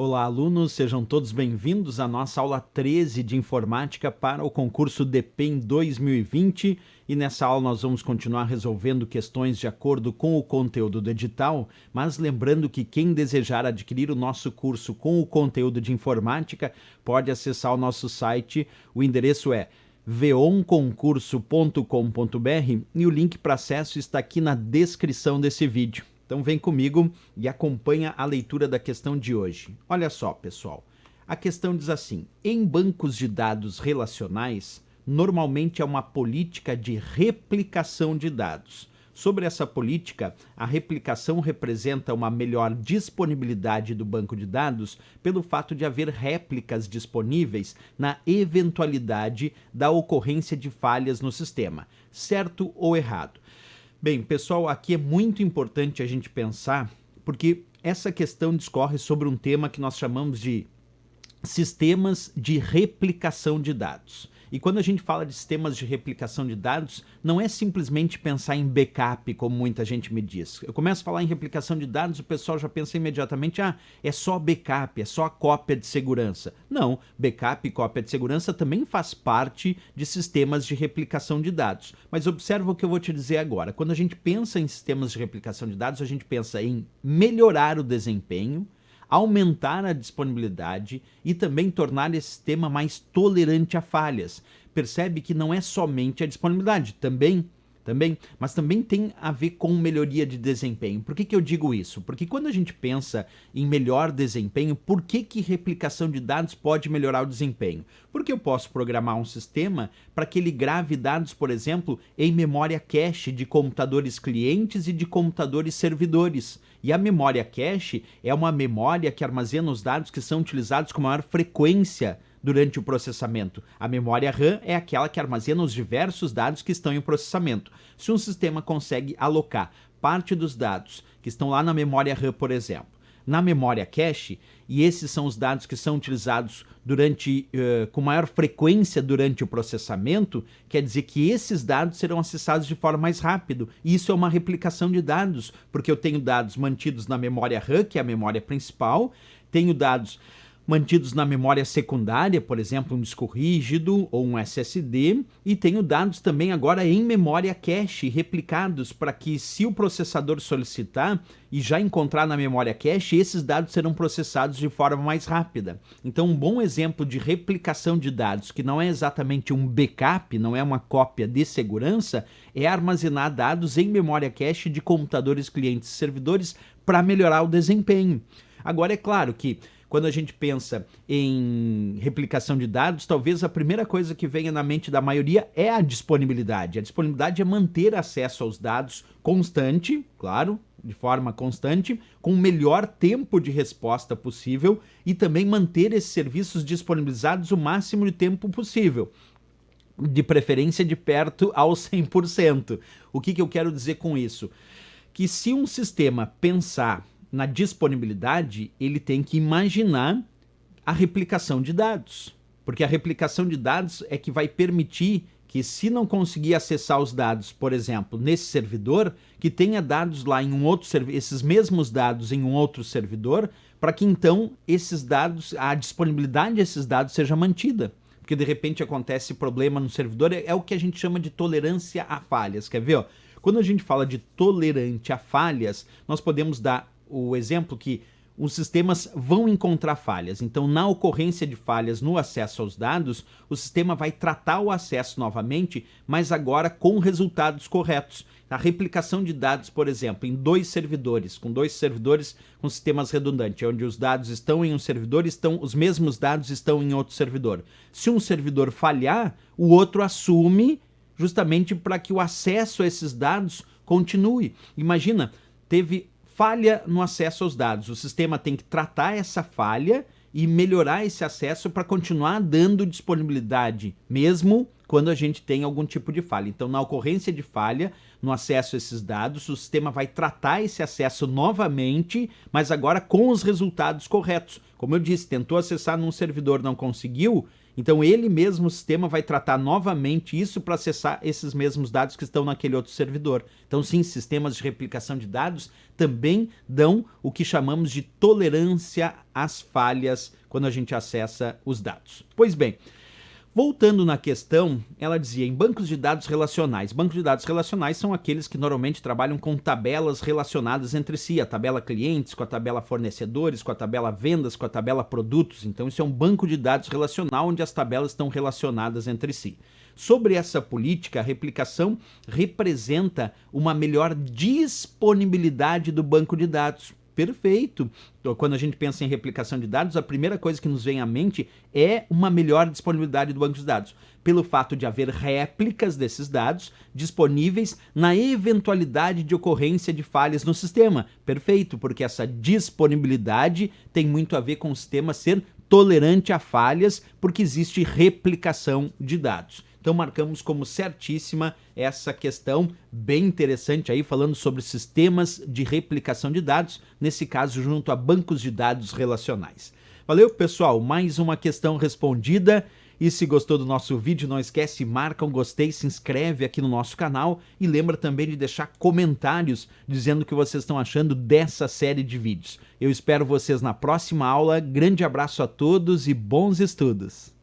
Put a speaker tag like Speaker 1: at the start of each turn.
Speaker 1: Olá, alunos, sejam todos bem-vindos à nossa aula 13 de Informática para o concurso DPEM 2020 e nessa aula nós vamos continuar resolvendo questões de acordo com o conteúdo do edital, mas lembrando que quem desejar adquirir o nosso curso com o conteúdo de Informática pode acessar o nosso site, o endereço é veonconcurso.com.br e o link para acesso está aqui na descrição desse vídeo. Então vem comigo e acompanha a leitura da questão de hoje. Olha só, pessoal. A questão diz assim: em bancos de dados relacionais, normalmente é uma política de replicação de dados. Sobre essa política, a replicação representa uma melhor disponibilidade do banco de dados pelo fato de haver réplicas disponíveis na eventualidade da ocorrência de falhas no sistema, certo ou errado? Bem, pessoal, aqui é muito importante a gente pensar, porque essa questão discorre sobre um tema que nós chamamos de sistemas de replicação de dados. E quando a gente fala de sistemas de replicação de dados, não é simplesmente pensar em backup, como muita gente me diz. Eu começo a falar em replicação de dados, o pessoal já pensa imediatamente, é só backup, é só cópia de segurança. Não, backup e cópia de segurança também faz parte de sistemas de replicação de dados. Mas observa o que eu vou te dizer agora. Quando a gente pensa em sistemas de replicação de dados, a gente pensa em melhorar o desempenho, aumentar a disponibilidade e também tornar esse sistema mais tolerante a falhas. Percebe que não é somente a disponibilidade, mas também tem a ver com melhoria de desempenho. Por que eu digo isso? Porque quando a gente pensa em melhor desempenho, por que replicação de dados pode melhorar o desempenho? Porque eu posso programar um sistema para que ele grave dados, por exemplo, em memória cache de computadores clientes e de computadores servidores. E a memória cache é uma memória que armazena os dados que são utilizados com maior frequência durante o processamento. A memória RAM é aquela que armazena os diversos dados que estão em processamento. Se um sistema consegue alocar parte dos dados que estão lá na memória RAM, por exemplo, na memória cache, e esses são os dados que são utilizados com maior frequência durante o processamento, quer dizer que esses dados serão acessados de forma mais rápido. E isso é uma replicação de dados, porque eu tenho dados mantidos na memória RAM, que é a memória principal, tenho dados mantidos na memória secundária, por exemplo, um disco rígido ou um SSD, e tenho dados também agora em memória cache replicados para que, se o processador solicitar e já encontrar na memória cache, esses dados serão processados de forma mais rápida. Então, um bom exemplo de replicação de dados, que não é exatamente um backup, não é uma cópia de segurança, é armazenar dados em memória cache de computadores clientes e servidores para melhorar o desempenho. Agora, é claro que quando a gente pensa em replicação de dados, talvez a primeira coisa que venha na mente da maioria é a disponibilidade. A disponibilidade é manter acesso aos dados constante, claro, de forma constante, com o melhor tempo de resposta possível e também manter esses serviços disponibilizados o máximo de tempo possível, de preferência de perto ao 100%. O que eu quero dizer com isso? Que se um sistema pensar na disponibilidade, ele tem que imaginar a replicação de dados. Porque a replicação de dados é que vai permitir que, se não conseguir acessar os dados, por exemplo, nesse servidor, que tenha dados lá em um outro servidor, esses mesmos dados em um outro servidor, para que então esses dados, a disponibilidade desses dados seja mantida. Porque de repente acontece problema no servidor, é o que a gente chama de tolerância a falhas. Quer ver? Ó? Quando a gente fala de tolerante a falhas, nós podemos dar o exemplo que os sistemas vão encontrar falhas. Então, na ocorrência de falhas no acesso aos dados, o sistema vai tratar o acesso novamente, mas agora com resultados corretos. A replicação de dados, por exemplo, em dois servidores com sistemas redundantes, onde os dados estão em um servidor, os mesmos dados estão em outro servidor. Se um servidor falhar, o outro assume justamente para que o acesso a esses dados continue. Imagina, teve falha no acesso aos dados. O sistema tem que tratar essa falha e melhorar esse acesso para continuar dando disponibilidade, mesmo quando a gente tem algum tipo de falha. Então, na ocorrência de falha no acesso a esses dados, o sistema vai tratar esse acesso novamente, mas agora com os resultados corretos. Como eu disse, tentou acessar num servidor, não conseguiu, Então ele mesmo, o sistema, vai tratar novamente isso para acessar esses mesmos dados que estão naquele outro servidor. Então sim, sistemas de replicação de dados também dão o que chamamos de tolerância às falhas quando a gente acessa os dados. Pois bem, voltando na questão, ela dizia em bancos de dados relacionais. Bancos de dados relacionais são aqueles que normalmente trabalham com tabelas relacionadas entre si, a tabela clientes, com a tabela fornecedores, com a tabela vendas, com a tabela produtos. Então isso é um banco de dados relacional onde as tabelas estão relacionadas entre si. Sobre essa política, a replicação representa uma melhor disponibilidade do banco de dados. Perfeito. Então, quando a gente pensa em replicação de dados, a primeira coisa que nos vem à mente é uma melhor disponibilidade do banco de dados, pelo fato de haver réplicas desses dados disponíveis na eventualidade de ocorrência de falhas no sistema. Perfeito, porque essa disponibilidade tem muito a ver com o sistema ser tolerante a falhas, porque existe replicação de dados. Então marcamos como certíssima essa questão bem interessante aí, falando sobre sistemas de replicação de dados, nesse caso junto a bancos de dados relacionais. Valeu, pessoal, mais uma questão respondida. E se gostou do nosso vídeo, não esquece, marca um gostei, se inscreve aqui no nosso canal e lembra também de deixar comentários dizendo o que vocês estão achando dessa série de vídeos. Eu espero vocês na próxima aula. Grande abraço a todos e bons estudos!